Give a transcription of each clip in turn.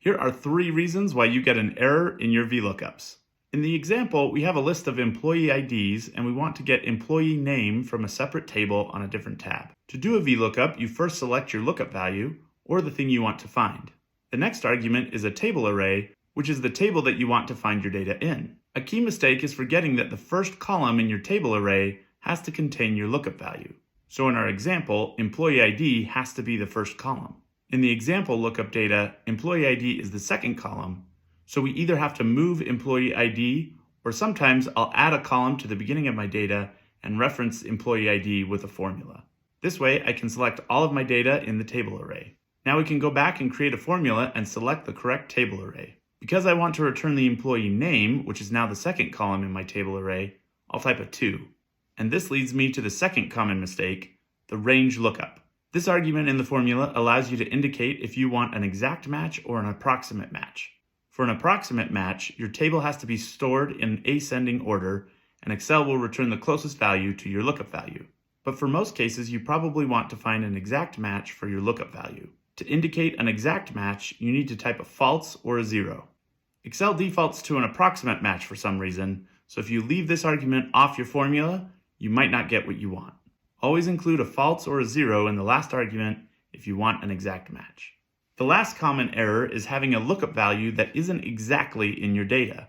Here are 3 reasons why you get an error in your VLOOKUPs. In the example, we have a list of employee IDs and we want to get employee name from a separate table on a different tab. To do a VLOOKUP, you first select your lookup value or the thing you want to find. The next argument is a table array, which is the table that you want to find your data in. A key mistake is forgetting that the first column in your table array has to contain your lookup value. So in our example, employee ID has to be the first column. In the example lookup data, employee ID is the second column, so we either have to move employee ID or sometimes I'll add a column to the beginning of my data and reference employee ID with a formula. This way I can select all of my data in the table array. Now we can go back and create a formula and select the correct table array. Because I want to return the employee name, which is now the second column in my table array, I'll type a 2. And this leads me to the second common mistake, the range lookup. This argument in the formula allows you to indicate if you want an exact match or an approximate match. For an approximate match, your table has to be stored in ascending order, and Excel will return the closest value to your lookup value. But for most cases, you probably want to find an exact match for your lookup value. To indicate an exact match, you need to type a false or a 0. Excel defaults to an approximate match for some reason, so if you leave this argument off your formula, you might not get what you want. Always include a false or a 0 in the last argument if you want an exact match. The last common error is having a lookup value that isn't exactly in your data.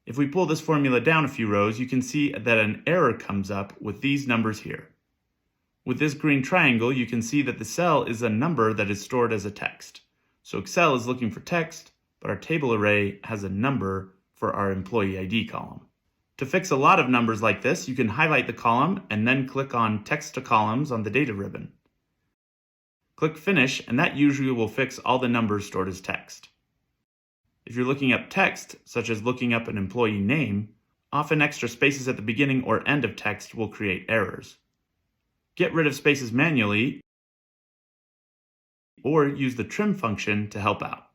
If we pull this formula down a few rows, you can see that an error comes up with these numbers here. With this green triangle, you can see that the cell is a number that is stored as a text. So Excel is looking for text, but our table array has a number for our employee ID column. To fix a lot of numbers like this, you can highlight the column and then click on Text to Columns on the data ribbon. Click Finish, and that usually will fix all the numbers stored as text. If you're looking up text, such as looking up an employee name, often extra spaces at the beginning or end of text will create errors. Get rid of spaces manually, or use the trim function to help out.